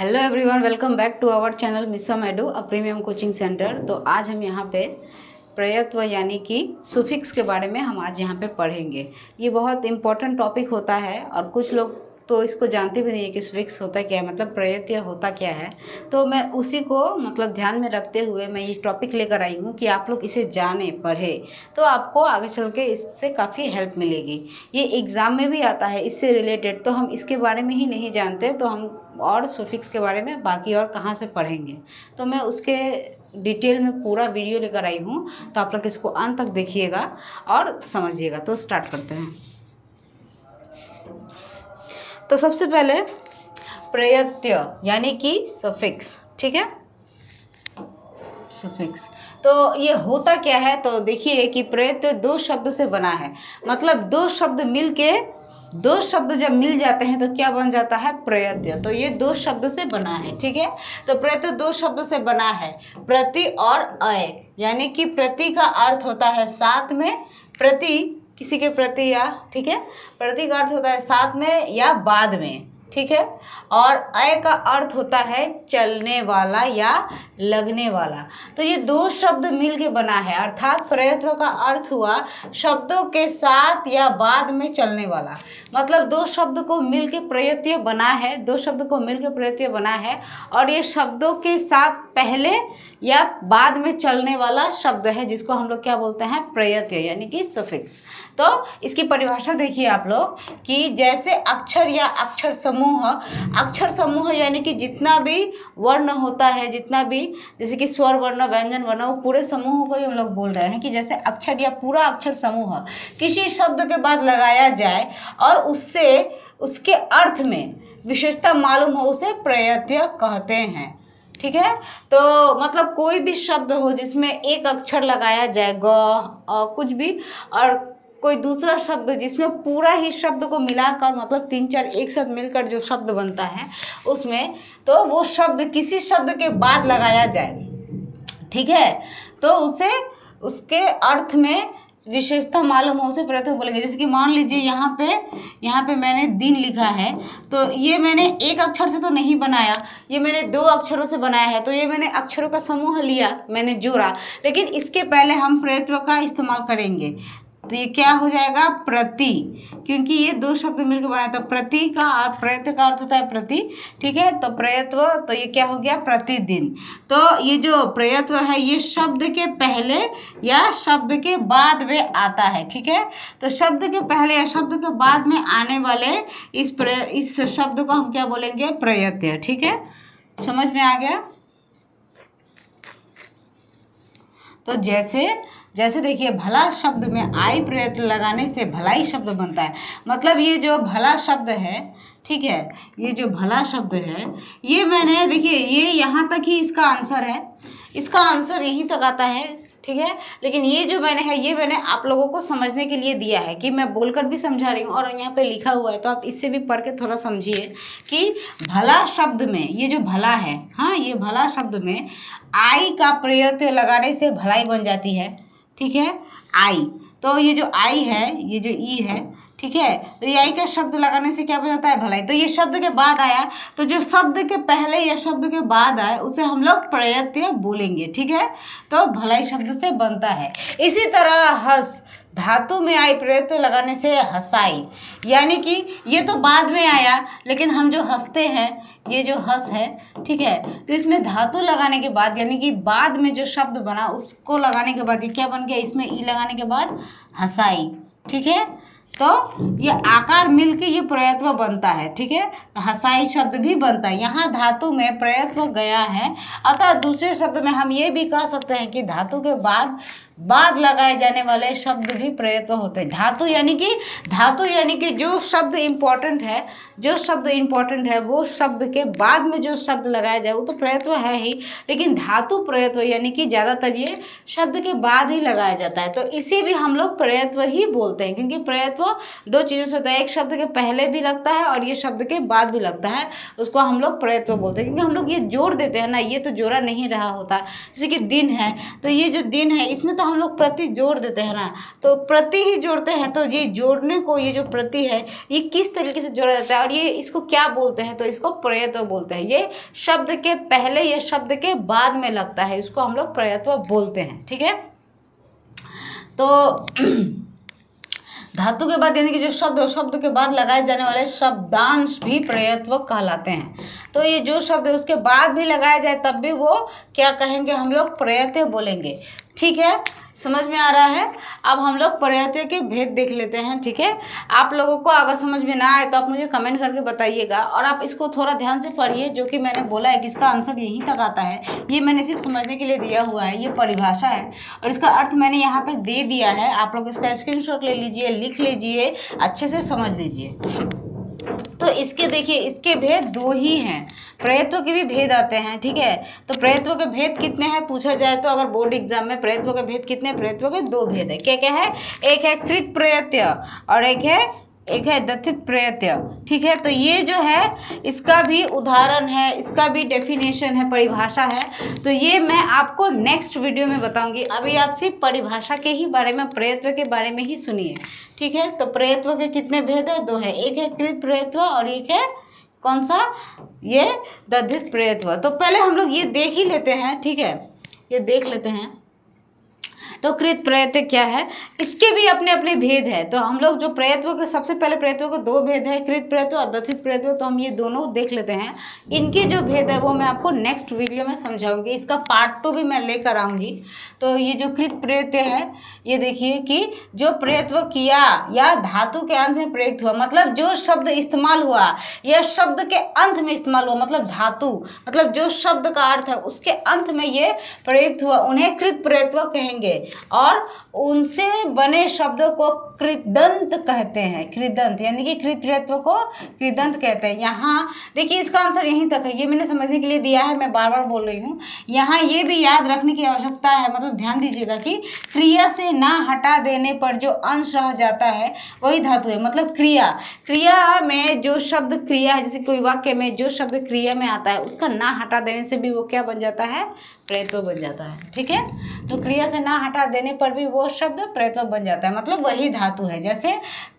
Hello everyone, welcome back to our channel Misam edu a premium coaching centre. तो आज हम यहाँ पे प्रयत्व यानी कि सुफिक्स के बारे में हम आज यहाँ पे पढ़ेंगे। ये बहुत इंपॉर्टेंट टॉपिक होता है और कुछ लोग तो इसको जानते भी नहीं है कि सुफिक्स होता क्या है, मतलब प्रयत्य होता क्या है। तो मैं उसी को मतलब ध्यान में रखते हुए मैं ये टॉपिक लेकर आई हूँ कि आप लोग इसे जाने पढ़े तो आपको आगे चल के इससे काफ़ी हेल्प मिलेगी। ये एग्ज़ाम में भी आता है इससे रिलेटेड, तो हम इसके बारे में ही नहीं जानते तो हम और सुफिक्स के बारे में बाकी और कहाँ से पढ़ेंगे। तो मैं उसके डिटेल में पूरा वीडियो लेकर आई हूँ, तो आप लोग इसको अंत तक देखिएगा और समझिएगा। तो स्टार्ट करते हैं। तो सबसे पहले प्रयत्य यानी कि सफिक्स, ठीक है। सफिक्स तो ये होता क्या है, तो देखिए कि प्रयत्य दो शब्द से बना है। मतलब दो शब्द जब मिल जाते हैं तो क्या बन जाता है, प्रयत्य। तो ये दो शब्द से बना है, ठीक है। तो प्रयत्य दो शब्द से बना है, प्रति और अय। यानी कि प्रति का अर्थ होता है साथ में, प्रति किसी के प्रति या, ठीक है, प्रति का अर्थ होता है साथ में या बाद में, ठीक है। और अय का अर्थ होता है चलने वाला या लगने वाला। तो ये दो शब्द मिल के बना है, अर्थात प्रयत्व का अर्थ हुआ शब्दों के साथ या बाद में चलने वाला। मतलब दो शब्द को मिल के प्रयत्य बना है, दो शब्द को मिल के प्रयत्य बना है और ये शब्दों के साथ पहले या बाद में चलने वाला शब्द है, जिसको हम लोग क्या बोलते हैं, प्रयत्य यानी कि सफिक्स। तो इसकी परिभाषा देखिए आप लोग कि जैसे अक्षर या अक्षर समूह यानी कि जितना भी वर्ण होता है, जितना भी जैसे कि स्वर वर्ण, व्यंजन वर्ण, वो पूरे समूह को ही हम लोग बोल रहे हैं कि जैसे अक्षर या पूरा अक्षर समूह किसी शब्द के बाद लगाया जाए और उससे उसके अर्थ में विशेषता मालूम हो, उसे प्रयत्य कहते हैं, ठीक है। तो मतलब कोई भी शब्द हो जिसमें एक अक्षर लगाया जाए, ग कुछ भी, और कोई दूसरा शब्द जिसमें पूरा ही शब्द को मिलाकर मतलब तीन चार एक साथ मिलकर जो शब्द बनता है उसमें, तो वो शब्द किसी शब्द के बाद लगाया जाए, ठीक है, तो उसे उसके अर्थ में विशेषता मालूम हो, उसे प्रयत्न बोलेंगे। जैसे कि मान लीजिए यहाँ पे मैंने दिन लिखा है, तो ये मैंने एक अक्षर से तो नहीं बनाया, ये मैंने दो अक्षरों से बनाया है। तो ये मैंने अक्षरों का समूह लिया, मैंने जोड़ा, लेकिन इसके पहले हम प्रयत्न का इस्तेमाल करेंगे। तो ये क्या हो जाएगा, प्रति, क्योंकि ये दो शब्द मिलकर बना है। तो प्रति का प्रयत्न का अर्थ होता है प्रति, ठीक है। तो प्रयत्व, तो ये क्या हो गया, प्रतिदिन। तो ये जो प्रयत्व है ये शब्द के पहले या शब्द के बाद में आता है, ठीक है। तो शब्द के पहले या शब्द के बाद में आने वाले इस शब्द को हम क्या बोलेंगे, प्रयत्य, ठीक है। समझ में आ गया। तो जैसे देखिए भला शब्द में आई प्रयत्न लगाने से भलाई शब्द बनता है। मतलब ये जो भला शब्द है, ठीक है, ये जो भला शब्द है ये मैंने, देखिए ये यहाँ तक ही इसका आंसर है, इसका आंसर यहीं तक आता है, ठीक है। लेकिन ये जो मैंने आप लोगों को समझने के लिए दिया है कि मैं बोलकर भी समझा रही हूँ और यहाँ पे लिखा हुआ है, तो आप इससे भी पढ़ के थोड़ा समझिए कि भला शब्द में ये जो भला है, हाँ, ये भला शब्द में आई का प्रयत्न लगाने से भलाई बन जाती है, ठीक है, आई। तो ये जो आई है, ये जो ई है, ठीक है, तो ये आई का शब्द लगाने से क्या बन जाता है, भलाई। तो ये शब्द के बाद आया, तो जो शब्द के पहले या शब्द के बाद आए उसे हम लोग प्रयत्न बोलेंगे, ठीक है। तो भलाई शब्द से बनता है। इसी तरह हंस, धातु में आई प्रयत्न लगाने से हंसाई, यानी कि ये तो बाद में आया, लेकिन हम जो हंसते हैं, ये जो हंस है, ठीक है, तो इसमें धातु लगाने के बाद यानी कि बाद में जो शब्द बना उसको लगाने के बाद ये क्या बन गया, इसमें ई लगाने के बाद हंसाई, ठीक है। तो ये आकार मिलके ये प्रयत्व बनता है, ठीक है। हंसाई शब्द भी बनता है, यहाँ धातु में प्रयत्व गया है। अतः दूसरे शब्द में हम ये भी कह सकते हैं कि धातु के बाद लगाए जाने वाले शब्द भी प्रयत्व होते हैं। धातु यानी कि जो शब्द इम्पोर्टेंट है वो शब्द के बाद में जो शब्द लगाया जाए वो तो प्रयत्व है ही, लेकिन धातु प्रयत्व यानी कि ज़्यादातर ये शब्द के बाद ही लगाया जाता है। तो इसे भी हम लोग प्रयत्व ही बोलते हैं, क्योंकि प्रयत्व दो चीज़ों से होता है, एक शब्द के पहले भी लगता है और ये शब्द के बाद भी लगता है, उसको हम लोग प्रयत्व बोलते हैं। क्योंकि हम लोग ये जोड़ देते हैं ना, ये तो जोड़ा नहीं रहा होता। जैसे कि दिन है, तो ये जो दिन है इसमें तो हम लोग प्रति जोड़ देते हैं ना, तो प्रति ही जोड़ते हैं। तो ये जोड़ने को, ये जो प्रति है ये किस तरीके से जोड़ा जाता है और और ये इसको क्या बोलते हैं, तो इसको प्रयत्व बोलते हैं। ये शब्द के पहले या शब्द के बाद में लगता है, इसको हम लोग प्रयत्व बोलते हैं। ठीक है, तो धातु के बाद यानी कि जो शब्द, शब्द के बाद लगाए जाने वाले शब्दांश भी प्रयत्व कहलाते हैं। तो ये जो शब्द है उसके बाद भी लगाया जाए तब भी वो क्या कहेंगे, हम लोग प्रयत्व बोलेंगे। ठीक है, समझ में आ रहा है। अब हम लोग प्रयत्व के भेद देख लेते हैं। ठीक है, आप लोगों को अगर समझ में ना आए तो आप मुझे कमेंट करके बताइएगा, और आप इसको थोड़ा ध्यान से पढ़िए। जो कि मैंने बोला है कि इसका आंसर यहीं तक आता है, ये मैंने सिर्फ समझने के लिए दिया हुआ है, ये परिभाषा है और इसका अर्थ मैंने यहाँ पे दे दिया है। आप लोग इसका स्क्रीनशॉट ले लीजिए, लिख लीजिए, अच्छे से समझ लीजिए। तो इसके देखिए, इसके भेद दो ही हैं, प्रयत्व के भी भेद आते हैं। ठीक है, तो प्रयत्व के भेद कितने हैं पूछा जाए तो, अगर बोर्ड एग्जाम में प्रयत्व के भेद कितने, प्रयत्व के दो भेद है। क्या क्या है, एक है कृत प्रयत्व और एक है दत्थित प्रयत्व। ठीक है, तो ये जो है इसका भी उदाहरण है, इसका भी डेफिनेशन है, परिभाषा है। तो ये मैं आपको नेक्स्ट वीडियो में बताऊंगी। अभी आप सिर्फ परिभाषा के ही बारे में, प्रयत्व के बारे में ही सुनिए। ठीक है, तो प्रयत्व के कितने भेद है, दो है, एक है कृत प्रयत्व और एक है कौन सा, ये दत्थित प्रयत्व। तो पहले हम लोग ये देख ही लेते हैं। ठीक है, ये देख लेते हैं। तो कृत प्रयत्व क्या है, इसके भी अपने अपने भेद है। तो हम लोग जो प्रयत्व के, सबसे पहले प्रयत्व के दो भेद है, कृत प्रयत्व और दत्थित प्रयत्व। तो हम ये दोनों देख लेते हैं। इनके जो भेद है वो मैं आपको नेक्स्ट वीडियो में समझाऊंगी, इसका पार्ट 2 भी मैं लेकर आऊँगी। तो ये जो कृत प्रयत्व है, ये देखिए कि जो प्रयत्व किया या धातु के अंत में प्रयुक्त हुआ, मतलब जो शब्द इस्तेमाल हुआ या शब्द के अंत में इस्तेमाल हुआ, मतलब धातु, मतलब जो शब्द का अर्थ है उसके अंत में ये प्रयुक्त हुआ, उन्हें कृत प्रयत्व कहेंगे। और उनसे बने शब्दों को कृदंत कहते हैं। कृदंत यानी कि कृत प्रयत्व को कृदंत कहते हैं। यहाँ देखिए, इसका आंसर यहीं तक है, ये मैंने समझने के लिए दिया है, मैं बार बार बोल रही हूँ। यहाँ ये भी याद रखने की आवश्यकता है, मतलब ध्यान दीजिएगा कि क्रिया से ना हटा देने पर जो अंश रह जाता है वही धातु है। मतलब क्रिया में जो शब्द क्रिया है, जैसे कोई वाक्य में जो शब्द क्रिया में आता है उसका ना हटा देने से भी वो क्या बन जाता है, प्रयत्व बन जाता है। ठीक है, तो क्रिया से ना हटा देने पर भी वो शब्द प्रयत्व बन जाता है, मतलब वही धातु है। जैसे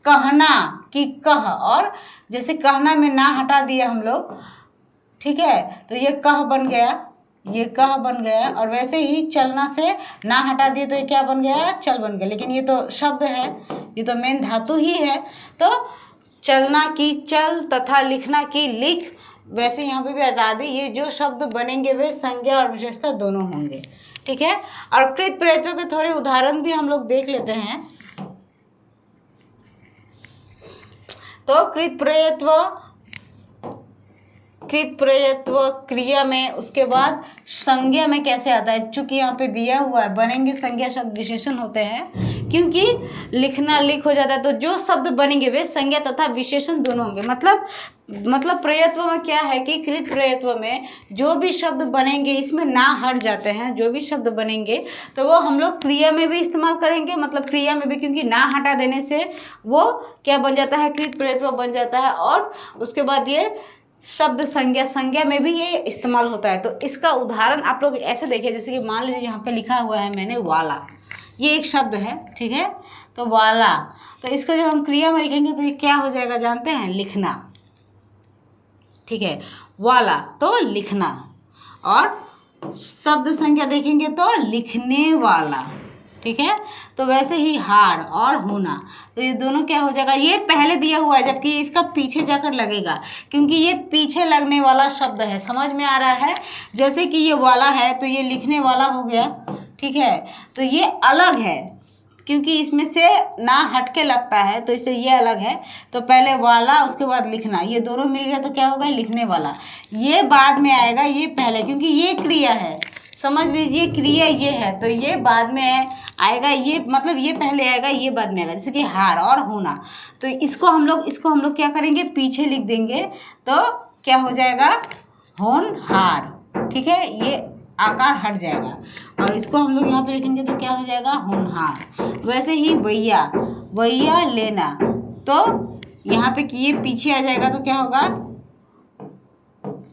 कहना कि कह, और जैसे कहना में ना हटा दिया हम लोग, ठीक है, तो ये कह बन गया, ये कह बन गया। और वैसे ही चलना से ना हटा दिए तो ये क्या बन गया, चल बन गया। लेकिन ये तो शब्द है, ये तो मेन धातु ही है। तो चलना की चल तथा लिखना की लिख, वैसे यहाँ पे भी बता दें, ये जो शब्द बनेंगे वे संज्ञा और विशेषता दोनों होंगे। ठीक है, और कृत प्रयत्व के थोड़े उदाहरण भी हम लोग देख लेते हैं। तो कृत प्रयत्व क्रिया में, उसके बाद संज्ञा में कैसे आता है, चूंकि यहाँ पे दिया हुआ है बनेंगे संज्ञा शब्द विशेषण होते हैं, क्योंकि लिखना लिख हो जाता है। तो जो शब्द बनेंगे वे संज्ञा तथा विशेषण दोनों होंगे। मतलब प्रयत्व में क्या है कि कृत प्रयत्व में जो भी शब्द बनेंगे इसमें ना हट जाते हैं। जो भी शब्द बनेंगे तो वो हम लोग क्रिया में भी इस्तेमाल करेंगे, मतलब क्रिया में भी, क्योंकि ना हटा देने से वो क्या बन जाता है, कृत प्रयत्व बन जाता है। और उसके बाद ये शब्द संज्ञा में भी ये इस्तेमाल होता है। तो इसका उदाहरण आप लोग ऐसे देखिए, जैसे कि मान लीजिए यहाँ पे लिखा हुआ है मैंने वाला, ये एक शब्द है। ठीक है, तो वाला, तो इसको जब हम क्रिया में लिखेंगे तो ये क्या हो जाएगा जानते हैं, लिखना। ठीक है, वाला तो लिखना, और शब्द संज्ञा देखेंगे तो लिखने वाला। ठीक है, तो वैसे ही हार और होना, तो ये दोनों क्या हो जाएगा, ये पहले दिया हुआ है जबकि इसका पीछे जाकर लगेगा, क्योंकि ये पीछे लगने वाला शब्द है। समझ में आ रहा है, जैसे कि ये वाला है तो ये लिखने वाला हो गया। ठीक है, तो ये अलग है क्योंकि इसमें से ना हट के लगता है, तो इससे ये अलग है। तो पहले वाला, उसके बाद लिखना, ये दोनों मिल गया तो क्या होगा, लिखने वाला। ये बाद में आएगा, ये पहले, क्योंकि ये क्रिया है, समझ लीजिए क्रिया ये है, तो ये बाद में आएगा। ये मतलब ये पहले आएगा, ये बाद में आएगा। जैसे कि हार और होना, तो इसको हम लोग क्या करेंगे, पीछे लिख देंगे तो क्या हो जाएगा, होन हार। ठीक है, ये आकार हट जाएगा, और इसको हम लोग यहाँ पे लिखेंगे तो क्या हो जाएगा, होनहार। वैसे ही वैया लेना, तो यहाँ पे ये पीछे आ जाएगा तो क्या होगा,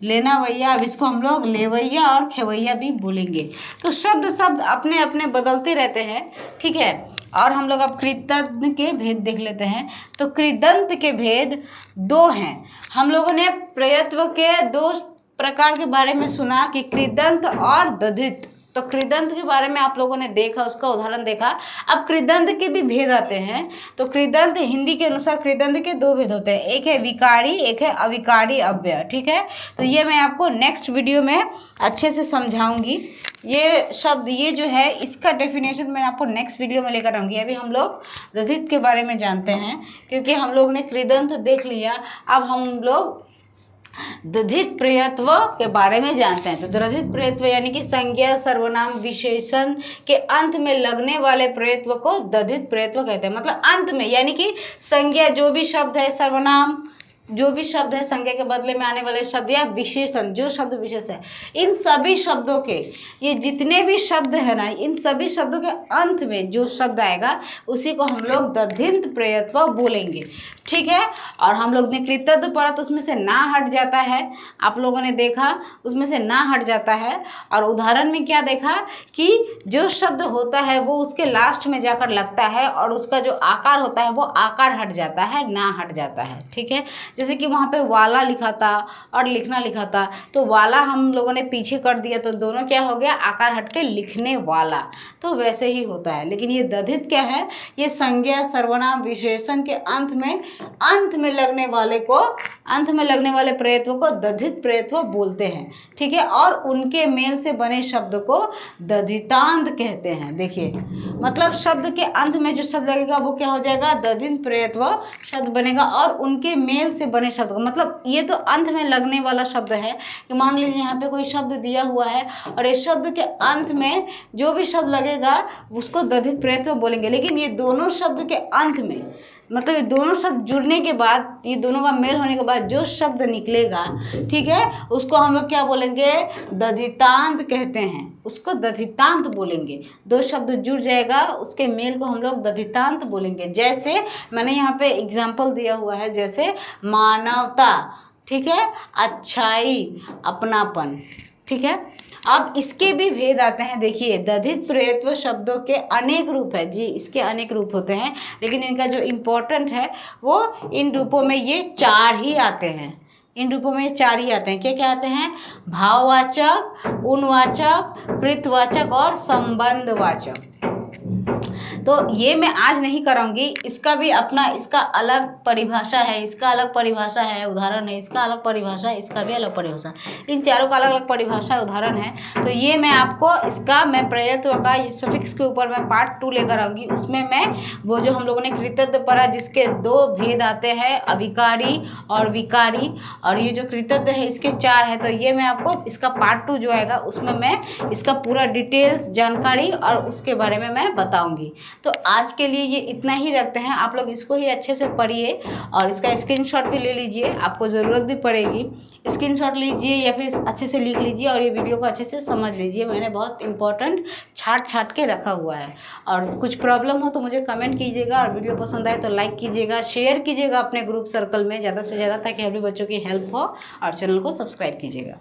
लेना वैया। अब इसको हम लोग लेवैया और खेवैया भी बोलेंगे। तो शब्द अपने अपने बदलते रहते हैं। ठीक है, और हम लोग अब कृदंत के भेद देख लेते हैं। तो कृदंत के भेद दो हैं। हम लोगों ने प्रयत्व के दो प्रकार के बारे में सुना कि कृदंत और दधित। तो कृदंत के बारे में आप लोगों ने देखा, उसका उदाहरण देखा। अब कृदंत के भी भेद आते हैं। तो कृदंत हिंदी के अनुसार कृदंत के दो भेद होते हैं, एक है विकारी, एक है अविकारी अव्यय। ठीक है, तो ये मैं आपको नेक्स्ट वीडियो में अच्छे से समझाऊंगी। ये शब्द, ये जो है इसका डेफिनेशन मैं आपको नेक्स्ट वीडियो में लेकर आऊँगी। अभी हम लोग दधित के बारे में जानते हैं, क्योंकि हम लोग ने कृदंत देख लिया। अब हम लोग दधित प्रयत्व के बारे में जानते हैं। तो दधित प्रयत्व यानी कि संज्ञा सर्वनाम विशेषण के अंत में लगने वाले प्रयत्व को दधित प्रयत्व कहते हैं। मतलब अंत में, यानी कि संज्ञा जो भी शब्द है, सर्वनाम जो भी शब्द है, संज्ञा के बदले में आने वाले शब्द या विशेषण जो शब्द विशेष है, इन सभी शब्दों के, ये जितने भी शब्द है ना, इन सभी शब्दों के अंत में जो शब्द आएगा उसी को हम लोग दधित प्रयत्व बोलेंगे। ठीक है, और हम लोग ने कृतज्ञ पढ़ा तो उसमें से ना हट जाता है। आप लोगों ने देखा उसमें से ना हट जाता है। और उदाहरण में क्या देखा कि जो शब्द होता है वो उसके लास्ट में जाकर लगता है और उसका जो आकार होता है वो आकार हट जाता है, ना हट जाता है। ठीक है, जैसे कि वहाँ पे वाला लिखा था और लिखना लिखा था, तो वाला हम लोगों ने पीछे कर दिया तो दोनों क्या हो गया, आकार हट के लिखने वाला। तो वैसे ही होता है। लेकिन ये दधित क्या है, ये संज्ञा सर्वनाम विशेषण के अंत में लगने वाले को, अंत में लगने वाले प्रयत्व को दधित प्रयत्व बोलते हैं। ठीक है, और उनके मेल से बने शब्द को दधितांत कहते हैं। देखिए, मतलब शब्द के अंत में जो शब्द लगेगा वो क्या हो जाएगा, दधित प्रयत्व शब्द बनेगा। और उनके मेल से बने शब्द को, मतलब ये तो अंत में लगने वाला शब्द है कि मान लीजिए यहाँ पे कोई शब्द दिया हुआ है और इस शब्द के अंत में जो भी शब्द लगेगा उसको दधित प्रयत्व बोलेंगे। लेकिन ये दोनों शब्द के अंत में, मतलब ये दोनों शब्द जुड़ने के बाद, ये दोनों का मेल होने के बाद जो शब्द निकलेगा, ठीक है, उसको हम लोग क्या बोलेंगे, दधितांत कहते हैं। उसको दधितांत बोलेंगे। दो शब्द जुड़ जाएगा, उसके मेल को हम लोग दधितांत बोलेंगे। जैसे मैंने यहाँ पे एग्जाम्पल दिया हुआ है, जैसे मानवता, ठीक है, अच्छाई, अपनापन। ठीक है, अब इसके भी भेद आते हैं। देखिए, दधित प्रयत्व शब्दों के अनेक रूप है जी, इसके अनेक रूप होते हैं, लेकिन इनका जो इम्पोर्टेंट है वो इन रूपों में ये चार ही आते हैं। इन रूपों में चार ही आते हैं। क्या क्या आते हैं, भाववाचक, उनवाचक, कृतवाचक और संबंधवाचक। तो ये मैं आज नहीं कराऊंगी, इसका भी अपना, इसका अलग परिभाषा है, इसका अलग परिभाषा है, उदाहरण है, इसका अलग परिभाषा है, इसका भी अलग परिभाषा। इन चारों का अलग अलग परिभाषा उदाहरण है। तो ये मैं आपको, इसका मैं प्रयत्व का सफिक्स के ऊपर मैं पार्ट 2 लेकर आऊँगी। उसमें मैं वो जो हम लोगों ने कृतज्ञ पढ़ा जिसके दो भेद आते हैं, अविकारी और विकारी, और ये जो कृतज्ञ है इसके चार है। तो ये मैं आपको इसका पार्ट 2 जो आएगा उसमें मैं इसका पूरा डिटेल्स जानकारी और उसके बारे में मैं बताऊँगी। तो आज के लिए ये इतना ही रखते हैं। आप लोग इसको ही अच्छे से पढ़िए और इसका स्क्रीनशॉट भी ले लीजिए, आपको ज़रूरत भी पड़ेगी। स्क्रीनशॉट लीजिए या फिर अच्छे से लिख लीजिए और ये वीडियो को अच्छे से समझ लीजिए। मैंने बहुत इंपॉर्टेंट छाट के रखा हुआ है। और कुछ प्रॉब्लम हो तो मुझे कमेंट कीजिएगा, और वीडियो पसंद आए तो लाइक कीजिएगा, शेयर कीजिएगा अपने ग्रुप सर्कल में ज़्यादा से ज़्यादा, ताकि सभी बच्चों की हेल्प हो, और चैनल को सब्सक्राइब कीजिएगा।